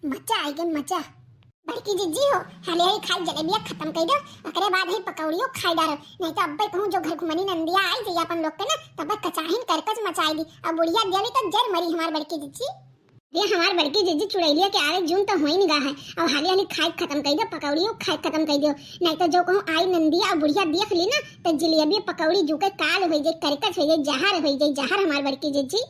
मचा आई गई मचा। बड़की जीजी हो हाले ही खाई जलेबिया खत्म कर दो, ओकरे बाद ही पकौड़ियो खाई डालो, नहीं तो अब्बे कहूं जो घर घुमनी नंदिया आई जई अपन लोग के ना तब कचाहिन करकच मचाई दी। अब बुढ़िया देली तो जर मरी हमार बड़की जीजी। ये हमार बड़की जीजी चुड़ैलिया के आवे जून तो होई निगाह है। अब हाले हाले खाई खत्म कर दो, पकौड़ियो खाई खत्म कर दो, नहीं तो जो कहूं आई नंदिया और बुढ़िया देख ली ना तो जलेबी पकौड़ी जुके काल हो जाई, करकच हो जाई, जहर हो जाई, जहर हमार बड़की जीजी।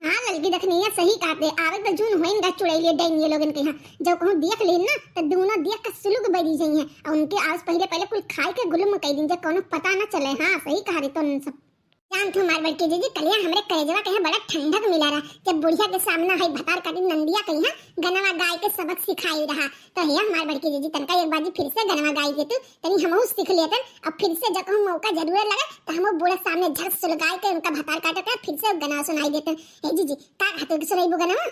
हाँ लड़की देखनिया सही कहते आवे तो जून होइन गा चुड़ैलिए डैनिए लोगन के यहाँ जब कहूं देख लेन ना तो दोनों देख के सुलग बरी जाई है और उनके आस पहले पहले कुल खाए के गुलम कई दिन जे कोनो पता ना चले। हाँ सही कहा रे तो सब जान थी मार बड़की जीजी कलिया हमरे कलेजवा कहे बड़ा ठंडक मिला रहा जब बुढ़िया के सामने है भतार काटी नंदिया कही हां गनवा गाय के सबक सिखाई रहा तो हे हमार बड़की जीजी तनका एक बाजी फिर से गनवा गाय के तू तनी हमहु सीख लेतन। अब फिर से जब हम मौका जरूर लगा तो हम बूढ़े सामने झट सुलगाई के उनका भतार काटते फिर से गनवा सुनाई देते। हे जीजी का खाते के सुनाई बो गनवा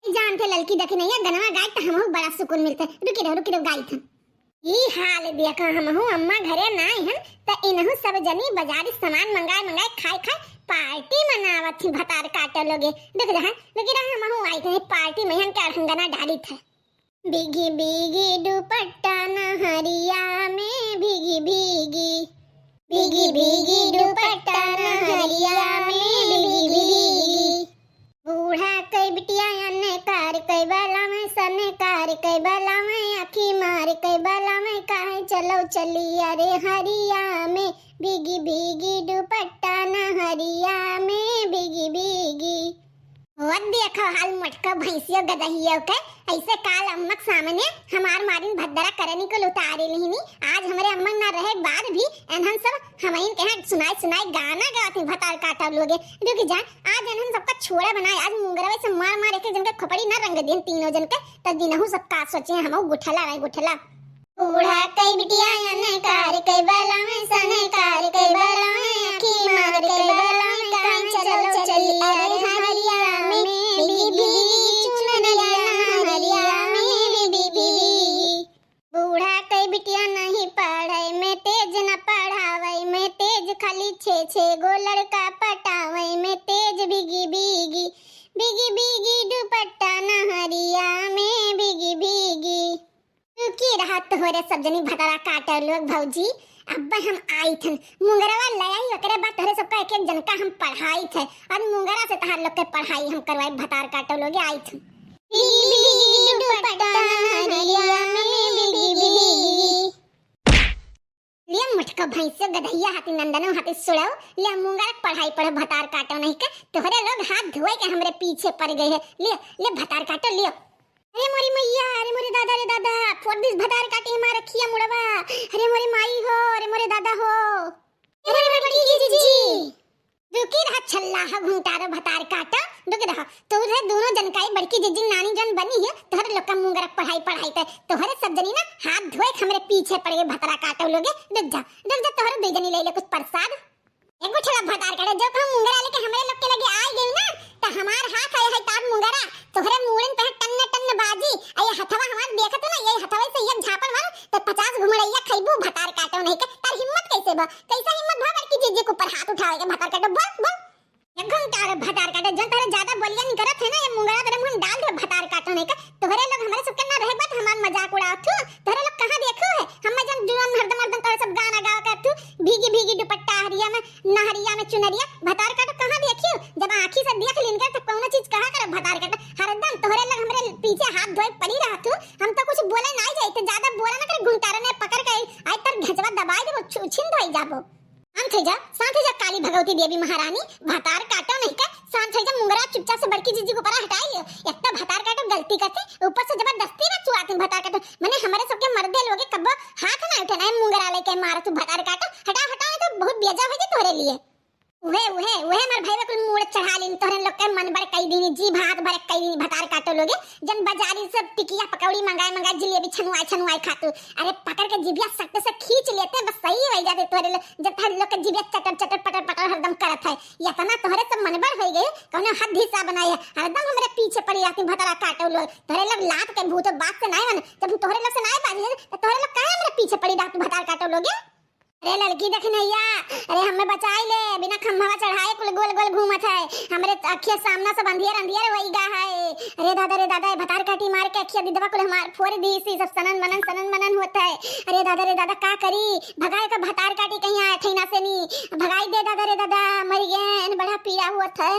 जान थे लड़की देखे नहीं है गनवा गाय तो हमहु बड़ा सुकून मिलता। रुकी रहो गाय था ई हाल देखा हमहु अम्मा घरे नाई हन त इनहु सब जनी बाजारी सामान मंगाए खाए पार्टी मनावत थी भतार काटे लोगे देख रहा हमहु आई थे पार्टी में हम क्या हंगाना डाली था। भीगी भीगी दुपट्टा नहरिया में भीगी भीगी भीगी भीगी दुपट्टा नहरिया में भीगी भीगी बूढ़ा कई बिटिया ने कार कई बाला में सने कार कई बाला में आखी मार कई बाला में काहे चलो चली अरे हरिया में भीगी भीगी दुपट्टा नहरिया में भीगी भीगी। और देखो हाल मटका भैंसियो गदहियो के ऐसे काल अम्मक सामने हमार मारिन भद्दरा करनी को उतारे लेनी आज हमारे अम्मा ना रहे बाद भी एनहन सब हमाइन के सुनाई गाना गाते भतार काटा लोगे रुक जा आज एनहन सबका छोड़ा बनाए आज मुंगरवे से मार के जन के खपड़ी ना रंग दिन तीनों जन के त दिनहु सब का सोचे हम गुठला बूढ़ा कई बिटिया ने कार कई बाला में सने कार कई बाला में आखी मार कई बाला में काहे चलो चली अरे हरिया में बीबी चुनरिया हरिया में बीबी बूढ़ा कई बिटिया नहीं पढ़े में तेज न पढ़ावे में तेज खाली छे गो लड़का पटावे में तेज भीगी भीगी भीगी भीगी दुपट्टा नहरिया में भीगी भीगी। की राहत हो रे सब जनी भतारा काटे लोग भौजी अब हम आई थन मुंगरवा लयाई ओकरे बाद तोरे सबका एक जन का हम पढ़ाई थे और मुंगरा से तहार लोग के पढ़ाई हम करवाई भतार काटे लोग आई थन ले मटका भैंसे गधैया हाथी नंदनो हाथी सुड़ाओ ले मुंगरा पढ़ाई पढ़ भतार काटो नहीं के तोहरे लोग हाथ धोए के हमरे पीछे पड़ गए है ले भतार काटो लियो। अरे मोरी मैया अरे मोरे दादा रे दादा फोड़ भतार काटे मार रखिया मुड़वा अरे मोरे माई हो अरे मोरे दादा हो अरे मोरे बड़ी जीजी रुकी रहा छल्ला हा घुंटारो भतार काटा रुक रहा तो रे दोनों जनकाई बड़की जीजी नानी जन बनी है तोहरे लोग का मुंगरा पढ़ाई ते तोहरे सब जनी ना हाथ धोए हमरे पीछे पड़ गए भतारा काटो लोगे रुक जा तोहरे दे जनी ले ले कुछ प्रसाद एगो छला भतार काटे जब हम मुंगरा लेके हमरे लोग के लगे आई गई ना त हमार हाथ आए है ताब मुंगरा तोहरे मुड़न पे टन्न बाजी आये हथवा हमार देखत ना ये हथवा से एक झापड़ मार त 50 घुमड़ैया खइबू भतार काटो नहीं के तार हिम्मत कैसे बा कैसा हिम्मत भा बड़की जीजी के ऊपर हाथ उठावे के भतार काटो बोल एक घंटा भतार काटो जन तारे ज्यादा बोलिया नहीं करत है ना ये मुंगरा तेरे मुंह डाल दे भतार काटो नहीं के तोहरे लोग हमारे सबके ना रहे बात हमार मजाक उड़ावत तू तोहरे लोग कहां देखो है हम जन जुआन हरदम तोरे सब गाना गाव के तू भीगी भीगी दुपट्टा हरिया में नहरिया में चुनरिया भतार काटो कहां देखियो जब आंखी से देख लिन के तो कौन चीज कहा कर भतार काटो हरदम तोहरे लोग हमरे पीछे हाथ धोए पड़ी रहा तू हम तो कुछ बोले नहीं जाए तो ज्यादा बोला ना कर घुंटारे ने पकड़ के आज तर घेचवा दबाई दे वो छिन धोई जाबो शांत हो जा काली भगवती देवी महारानी भतार काटो नहीं का शांत हो जा मुंगरा चुपचाप से बड़की जीजी को परा हटाई लियो एक तो भतार काटो गलती करते ऊपर से जबरदस्ती ना चुआते भतार काटो माने हमारे सबके मर्दे लोगे कब हाथ ना उठाना मुंगरा लेके मारो तू भतार काटो हटा तो बहुत बेजा हो जे तोरे लिए उहे मार भाई कुल मूड़ चढ़ा लिन तोहरे लोग के मन बड़ कई दिन जी भात बड़ कई दिन भतार काटो लोगे जन बाजारी सब टिकिया पकौड़ी मंगाए जलेबी छनुआई खातू अरे पकड़ के जिभिया सकते से खींच लेते बस सही हो जाते तोहरे जब थारे लोग के जिभिया चटर पटर हरदम करत है या तना तोहरे सब मनबर हो गए कौनो हद हिस्सा बनाए हरदम हमरे पीछे पड़ी आती भतारा काटो लोग तोहरे लोग लात के भूत बात से नहीं मन जब तोहरे लोग से नहीं बाजी तो तोहरे लोग काहे हमरे पीछे पड़ी रात भतार काटो लोगे अरे लड़की देख नैया, अरे हमें बचाई ले, बिना खम्भा चढ़ाए कुल गोल गोल घूमत है। हमरे अखिया सामना सब अंधियर अंधियर वही गा है। रे दादा भतार काटी मार के अखिया दिदवा कुल हमार फोड़ दी सी, सब सनन मनन होता है। अरे दादा का करी, भगाए का भतार काटी कहीं आए थे ना से नी, भगाई दे रे दादा, मर गए, बड़ा पीड़ा हुआ था।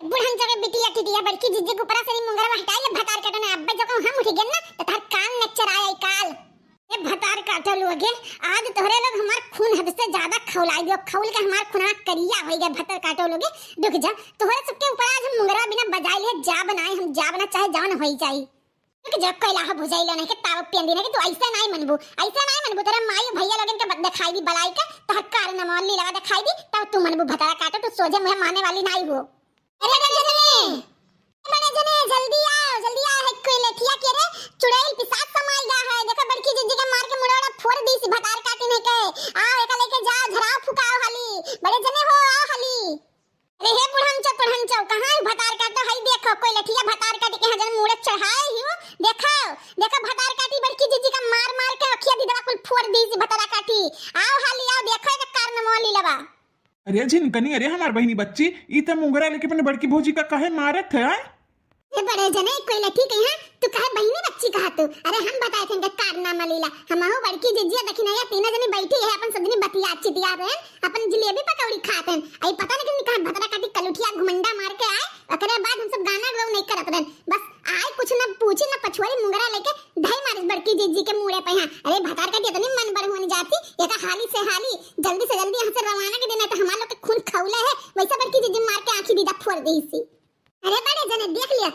बुढ़न जगह बिटिया टिटिया बड़की जिज्जी के ऊपर से नी मुंगरा हटाई ले भतार काटने। अब्बे जो हम उठ गए ना तो तार कान नचर आया काल। ये भतार काटा लोगे आज तोहरे लोग हमार खून हद से ज्यादा खौलाई दियो, खौल के हमार खूनवा करिया हो गया। भतार काटो लोगे रुक जा, तोहरे सबके ऊपर आज हम मुंगरा बिना बजाई ले जा बनाए, हम जा बना चाहे जान होई जाई। रुक जा कोइला हो बुझाई ले नहीं के ताव पेंदी नहीं कि तू ऐसे नहीं मनबू, ऐसे नहीं मनबू। तेरे माई भैया लोगन के बद दिखाई दी बलाई के तो कार न मोली लगा दिखाई दी तब तू मनबू भतार काटो, तू सोजे मुझे मारने वाली नहीं हो। अरे बड़े जने जल्दी आओ है कोई लेठिया के रे चुड़ैल पिसाच समाई गा है। देखो बड़की जिज्जी के मार के मुड़ोड़ा फोड़ दी सी भतार काटी नहीं के। आओ एका लेके जाओ, झराव फुकाओ हाली, बड़े जने हो आओ हाली। अरे हे बुढ़न चौ कहां है भतार काटो, हई देखो कोई लेठिया भतार काटी के हजन मुड़े चढ़ाए हियो। देखो भतार काटी बड़की जिज्जी का मार के अखिया दिदवा कुल फोड़ दी सी भतार काटी। आओ हाली आओ, देखो एक कारण मोली लवा। अरे झिनकनी, अरे हमार बहनी बच्ची ई त मुंगरा लेके अपने बड़की भौजी का काहे मारत है? ये बड़े जने कोई लठी कहीं तू कहे बहनी बच्ची कहा तू? अरे हम बताए थे इनका कारनामा लीला। हम हो बड़की जिज्जी देखी नहीं, तीनों जने बैठी है अपन सब जने बतिया चितिया रहे, अपन जलेबी पकौड़ी खाते हैं। आई पता नहीं किन कहां भतरा काटी कलुठिया घुमंडा मार के आए। एकरे बाद हम सब गाना गौ नहीं करत रहे, बस आए कुछ ना पूछी ना पछुआरी मुंगरा लेके ढाई मारिस बड़की जिज्जी के मुड़े पे। अरे भतार काटी इतनी मन बड़ होने जाती, ये का हाली से हाली जल्दी से जल्दी यहां से रवाना के देना तो हमार लोग के खून खौले है। वैसा बड़की जिज्जी मार के आंखी दीदा फोड़ दी सी। अरे बड़े जने देख ले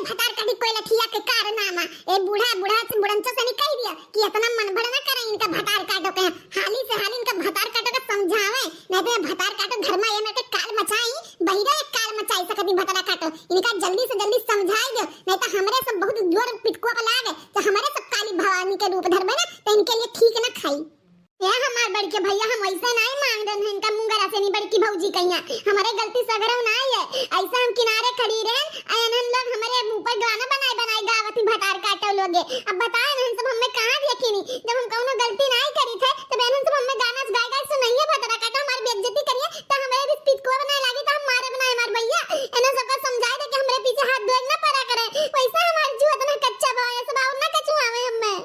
भतार काटी कोई लठिया के कारनामा। ए बूढ़ा से बुढ़ंचो से नहीं कह दिया कि इतना मन भर ना करे इनका भतार काटो के। हाली से हाली इनका भतार काटो का समझावे, नहीं तो भतार काटो घर में ये मेरे काल मचाई, बहिरा एक काल मचाई सकती भतार काटो। इनका जल्दी से जल्दी समझाई दो, नहीं तो हमरे सब बहुत जोर पिटको पे लागे तो हमारे सब काली भवानी के रूप धरबे ना तो इनके लिए ठीक ना खाई। ये हमार बड़के भैया हम ऐसा नहीं मांग रहे हैं, इनका मुंगरा से नहीं बड़की भौजी कहिया हमारे गलती सगरव नहीं है। ऐसा हम किनारे खड़ी रहे अनन लोग हमारे ऊपर गाना बनाए गावती भतार काटो लोगे। अब बताए ना सब हमें कहां यकीनी, जब हम कोनो गलती नहीं करी थे तो बहन सब हमें गाना गाय सुनाइए भतार काटो, हमारी बेइज्जती करिए तो हमारे भी पीठ को बनाए लागे तो हम मारे बनाए हमार भैया। एना सबका समझाए दे कि हमरे पीछे हाथ धोए ना पड़ा करे। वैसा हमार जीव इतना कच्चा बा है, सब और ना कचुआवे हमें।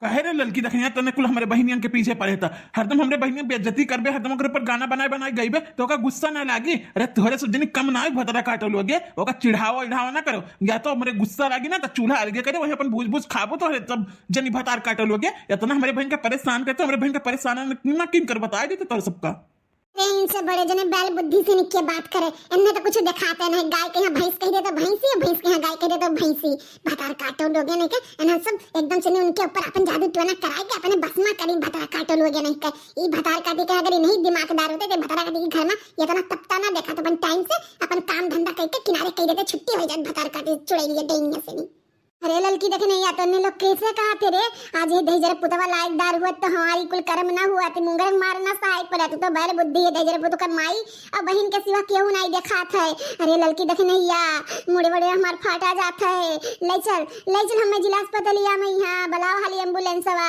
कहे रे लड़की देखनिया तने कुल हमरे बहनियन के पीछे पड़े था, हरदम हमरे बहनियन बेइज्जती करबे, हरदम ओकरे ऊपर गाना बनाए गईबे तो ओका गुस्सा ना लागी? अरे तोहरे से जनी कम ना भतरा काटो लोगे, ओका चिढ़ावा ना करो, या तो हमरे गुस्सा लागी ना तो चूल्हा अलगे करे वही अपन भूज खाबो तो तब जनी भतार काटो लोगे। इतना हमरे बहन के परेशान करते, हमरे बहन के परेशान ना किन कर बताए देते तोर सबका। इनसे बड़े जने बैल बुद्धि से निके बात करे, इनने तो कुछ दिखाते नहीं। गाय के यहाँ भैंस कह दे तो भैंसी, भैंस के यहाँ गाय कह दे तो भैंसी। भतार काटो लोगे नहीं के इन्हें सब एकदम से उनके ऊपर अपन जादू टोना कराए के अपने बसमा करी भतार काटो लोगे नहीं के। ये भतार काटी के अगर नहीं दिमागदार होते तो भतार काटी के घर में ये तो ना तपता ना देखा तो अपन टाइम से अपन काम धंधा करके किनारे कह देते, छुट्टी हो जाए भतार काटी चुड़ैलिया डेंगे से नहीं। अरे लड़की देखे नहीं आता ने लोग कैसे कहा तेरे आज ये दही जरा पुतवा लायकदार हुआ तो हमारी कुल कर्म ना हुआ तो मुंगर मारना सहायक पड़ा तो बैल बुद्धि है दही जरा पुतो का माई और बहन के सिवा केहू नहीं देखा था। अरे लड़की देखे नहीं या मुड़े बड़े हमार फाटा जाता है, ले चल हमें जिला अस्पतालिया में यहाँ बुलाओ हाली एम्बुलेंस वा।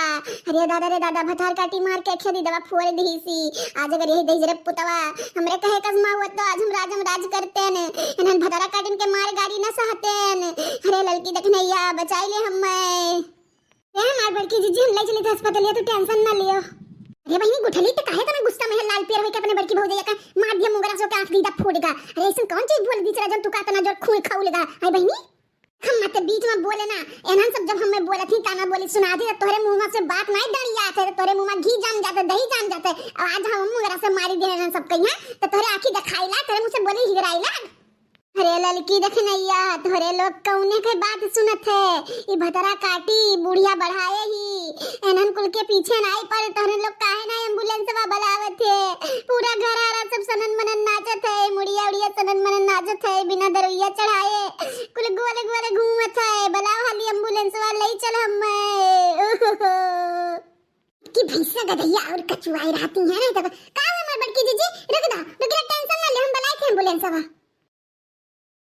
अरे दादा भतार काटी मार के खेदी दवा फोड़ दी सी। आज अगर यही दही जरा पुतवा हमरे कहे कसमा हुआ तो आज हम राज करते हैं, इन्हें भतारा काटिन के मार गाड़ी न सहते हैं। अरे लड़की देखे नहीं बचाई ले हमें। हमार बड़की जिज्जी हम ले चले थे अस्पताल, तो टेंशन ना लियो। अरे बहनी गुठली तो काहे तना गुस्सा में लाल पियर होके अपने बड़की भौजी का मार दिया मुंगरा सो के आंख दीदा फोड़ेगा। अरे ऐसे कौन चीज बोल दी चला जब तू का तना जोर खून खाउलेगा। हाय बहनी हम मत बीच में बोले ना, एनन सब जब हमें बोला थी ताना बोली सुना दी तो तोरे मुंह में से बात नहीं दड़िया थे, तोरे मुंह में घी जम जाते दही जम जाते। आज हम मुंगरा से मारी दे एनन सब कहिया तो तोरे आंखी दिखाईला, तोरे मुंह से बोले हिगराईला। अरे लड़की देख नैया तोरे लोग कौने के बात सुनत है, ये भतरा काटी बुढ़िया बढ़ाए ही एनन कुल के पीछे नहीं पड़े। तोरे लोग काहे ना एम्बुलेंस वा बुलावत है, पूरा घर आरा सब सनन मनन नाचत है, मुड़िया उड़िया सनन मनन नाचत है, बिना दरुइया चढ़ाए कुल गोले घूमत है। बुलाओ हाली एम्बुलेंस वा ले चल हमें कि भैंसा गधैया और कचुआई रहती है ना। तो का हमार बड़की जीजी रुक दा टेंशन ना ले, हम बुलाए थे एम्बुलेंस वा।